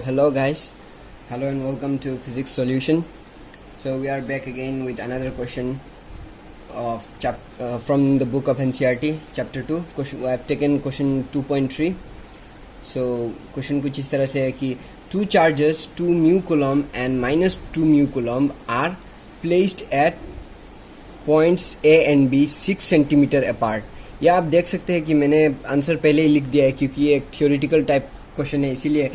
Hello guys, hello and welcome to Physics Solution. So we are back again with another question of from the book of NCERT, chapter 2. Question, I have taken question 2.3. So question कुछ इस तरह से है कि two charges 2 mu coulomb and minus 2 mu coulomb are placed at points A and B 6 centimeter apart. या आप देख सकते हैं कि मैंने आंसर पहले ही लिख दिया है क्योंकि ये एक थियोरेटिकल टाइप क्वेश्चन है, इसीलिए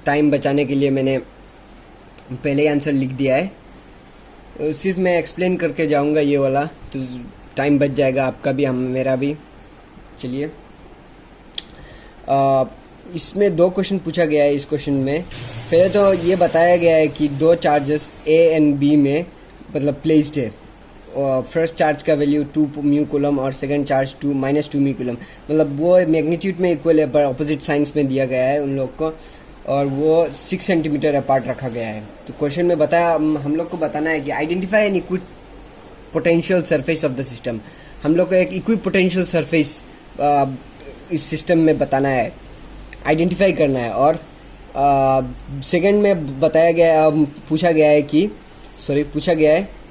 टाइम बचाने के लिए मैंने पहले ही आंसर लिख दिया है। सिर्फ मैं एक्सप्लेन करके जाऊंगा ये वाला, तो टाइम बच जाएगा आपका भी, हम मेरा भी। चलिए, इसमें दो क्वेश्चन पूछा गया है। इस क्वेश्चन में पहले तो ये बताया गया है कि दो चार्जेस ए एंड बी में मतलब प्लेस्ड है। फर्स्ट चार्ज का वैल्यू 2 म्यू कूलम और second charge minus 2 mu coulomb, मतलब वो मैग्नीट्यूड में इक्वल है पर ऑपोजिट साइंस में दिया गया है उन लोग को, और वो 6 सेंटीमीटर अपार्ट रखा गया है। तो क्वेश्चन में बताया, हम लोग को बताना है कि identify N equi potential surface of the system. हम लोग को एक इक्वी पोटेंशियल सरफेस इस सिस्टम में बताना है, आइडेंटिफाई करना है। और सेकंड में बताया गया, पूछा गया है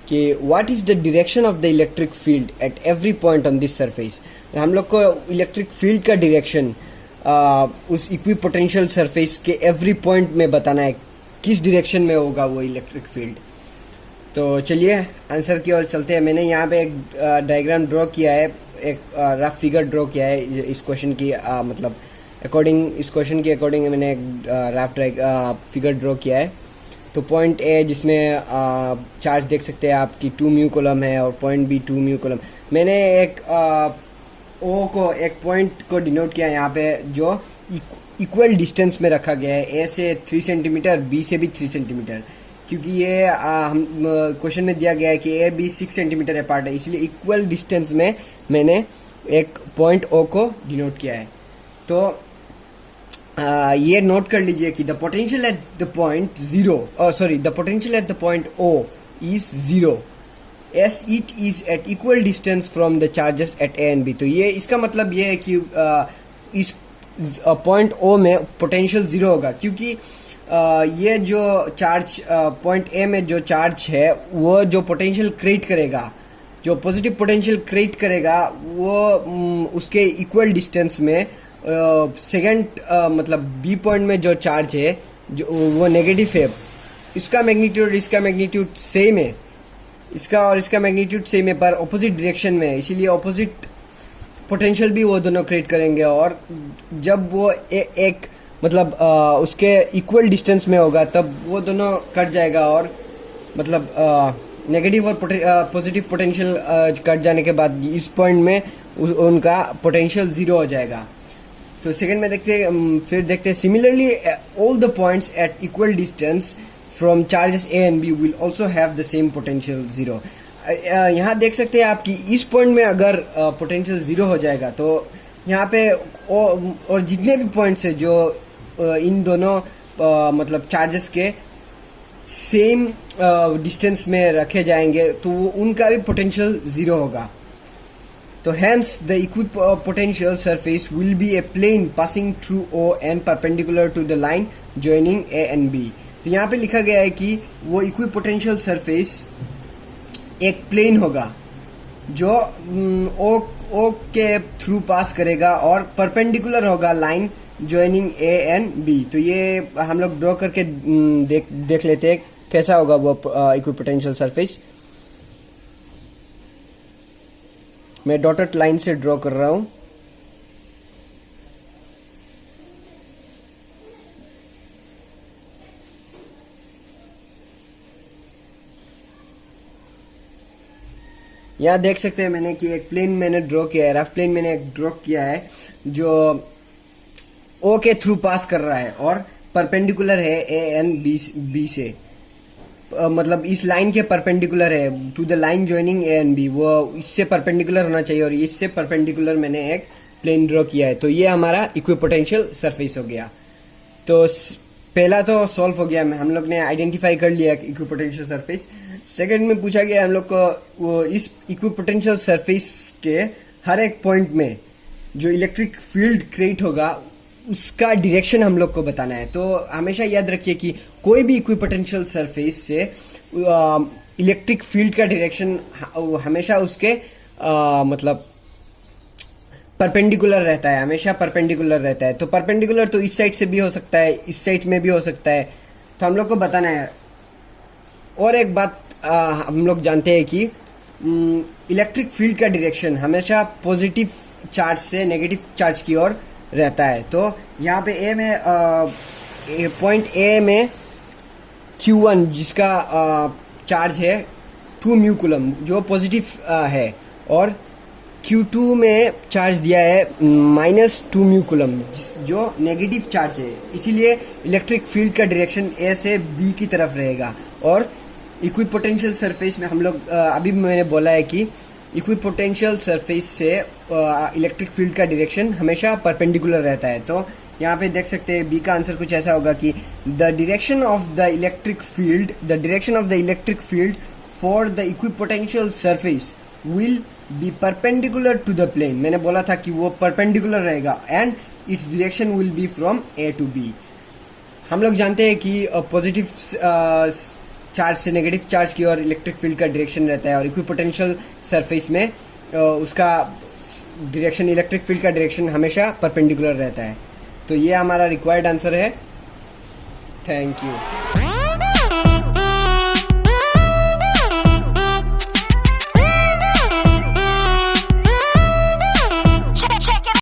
कि what is the direction of the electric field at every point on this surface. हम लोग को इलेक्ट्रिक फील्ड का डायरेक्शन उस इक्वी पोटेंशियल सरफेस के एवरी पॉइंट में बताना है, किस डायरेक्शन में होगा वो इलेक्ट्रिक फील्ड। तो चलिए आंसर की ओर चलते हैं। मैंने यहाँ पे एक डायग्राम ड्रॉ किया है, एक रफ फिगर ड्रॉ किया है इस क्वेश्चन की, मतलब अकॉर्डिंग इस क्वेश्चन के अकॉर्डिंग मैंने एक रफ फिगर ड्रॉ किया है। तो पॉइंट ए जिसमें चार्ज देख सकते हैं आपकी 2 म्यू कूलम है, और पॉइंट बी 2 म्यू कूलम। मैंने एक ओ को, एक पॉइंट को डिनोट किया यहाँ पे जो इक्वल डिस्टेंस में रखा गया है, ए से 3 सेंटीमीटर, बी से भी 3 सेंटीमीटर, क्योंकि ये हम क्वेश्चन में दिया गया है कि ए बी 6 सेंटीमीटर अपार्ट है, इसलिए इक्वल डिस्टेंस में मैंने एक पॉइंट ओ को डिनोट किया है। तो ये नोट कर लीजिए कि the potential at the point the potential at the point O is 0 as it is at equal distance from the charges at A and B। तो ये इसका मतलब ये है कि इस पॉइंट O में पोटेंशियल 0 होगा, क्योंकि ये जो चार्ज पॉइंट A में जो चार्ज है वो जो पोटेंशियल क्रिएट करेगा, जो पॉजिटिव पोटेंशियल क्रिएट करेगा, वो उसके इक्वल डिस्टेंस में सेकेंड मतलब B पॉइंट में जो चार्ज है जो वो नेगेटिव है, इसका मैग्नीट्यूड इसका मैग्नीट्यूड सेम है, इसका और इसका मैग्नीट्यूड सेम है पर ऑपोजिट डायरेक्शन में है, इसीलिए ऑपोजिट पोटेंशियल भी वो दोनों क्रिएट करेंगे। और जब वो एक मतलब उसके इक्वल डिस्टेंस में होगा तब वो दोनों कट जाएगा, और मतलब नेगेटिव और पॉजिटिव पोटेंशियल कट जाने के बाद इस पॉइंट में उनका पोटेंशियल 0 हो जाएगा। तो सेकंड में देखते हैं similarly all the points at equal distance from charges A and B will also have the same potential 0। यहाँ देख सकते हैं आप कि इस पॉइंट में अगर पोटेंशियल 0 हो जाएगा तो यहाँ पे और जितने भी पॉइंट्स है जो इन दोनों मतलब चार्जेस के सेम डिस्टेंस में रखे जाएंगे तो वो उनका भी पोटेंशियल 0 होगा। तो hence the equipotential surface will be a plane passing through O and perpendicular to the line joining A and B। तो यहाँ पे लिखा गया है कि वो इक्विपोटेंशियल सरफेस एक प्लेन होगा जो ओ के थ्रू पास करेगा और परपेंडिकुलर होगा line joining A and B. तो ये हम लोग ड्रॉ करके देख लेते हैं कैसा होगा वो इक्विपोटेंशियल सरफेस। मैं डॉटेड लाइन से ड्रॉ कर रहा हूं। यहाँ देख सकते हैं मैंने कि एक प्लेन मैंने ड्रॉ किया है, रफ प्लेन मैंने एक ड्रॉ किया है जो ओ के थ्रू पास कर रहा है और परपेंडिकुलर है ए एंड बी से, मतलब इस लाइन के परपेंडिकुलर है to the line joining A and B, वो इससे परपेंडिकुलर होना चाहिए और इससे परपेंडिकुलर मैंने एक प्लेन ड्रॉ किया है। तो ये हमारा इक्विपोटेंशियल सरफेस हो गया। तो पहला तो सॉल्व हो गया, हम लोग ने आइडेंटिफाई कर लिया इक्विपोटेंशियल सरफेस। सेकंड में पूछा गया हम लोग को वो इस इक्विपोटेंशियल सरफेस के हर एक पॉइंट में जो इलेक्ट्रिक फील्ड क्रिएट होगा उसका डायरेक्शन हम लोग को बताना है। तो हमेशा याद रखिए कि कोई भी इक्विपोटेंशियल सरफेस से इलेक्ट्रिक फील्ड का डायरेक्शन हमेशा उसके मतलब परपेंडिकुलर रहता है, हमेशा परपेंडिकुलर रहता है। तो परपेंडिकुलर तो इस साइड से भी हो सकता है, इस साइड में भी हो सकता है, तो हम लोग को बताना है। और एक बात हम लोग जानते हैं कि इलेक्ट्रिक फील्ड का डायरेक्शन हमेशा पॉजिटिव चार्ज से नेगेटिव चार्ज की ओर रहता है। तो यहाँ पे ए में पॉइंट ए में Q1 जिसका चार्ज है 2 म्यू कूलम जो पॉजिटिव है, और Q2 में चार्ज दिया है -2 म्यू कूलम जो नेगेटिव चार्ज है। इसीलिए इलेक्ट्रिक फील्ड का डायरेक्शन ए से बी की तरफ रहेगा। और इक्विपोटेंशियल सरफेस में हम लोग अभी मैंने बोला है कि इक्विपोटेंशियल सरफेस से इलेक्ट्रिक फील्ड का डायरेक्शन हमेशा परपेंडिकुलर रहता है। तो यहाँ पे देख सकते हैं बी का आंसर कुछ ऐसा होगा कि the direction of the electric field for the equipotential surface will be perpendicular to the plane. मैंने बोला था कि वो परपेंडिकुलर रहेगा and its direction will be from A to B. हम लोग जानते हैं कि पॉजिटिव चार्ज से नेगेटिव चार्ज की ओर इलेक्ट्रिक फील्ड का डायरेक्शन रहता है, और इक्विपोटेंशियल सरफेस में उसका डायरेक्शन, इलेक्ट्रिक फील्ड का डायरेक्शन हमेशा परपेंडिकुलर रहता है। तो ये हमारा रिक्वायर्ड आंसर है। Thank you.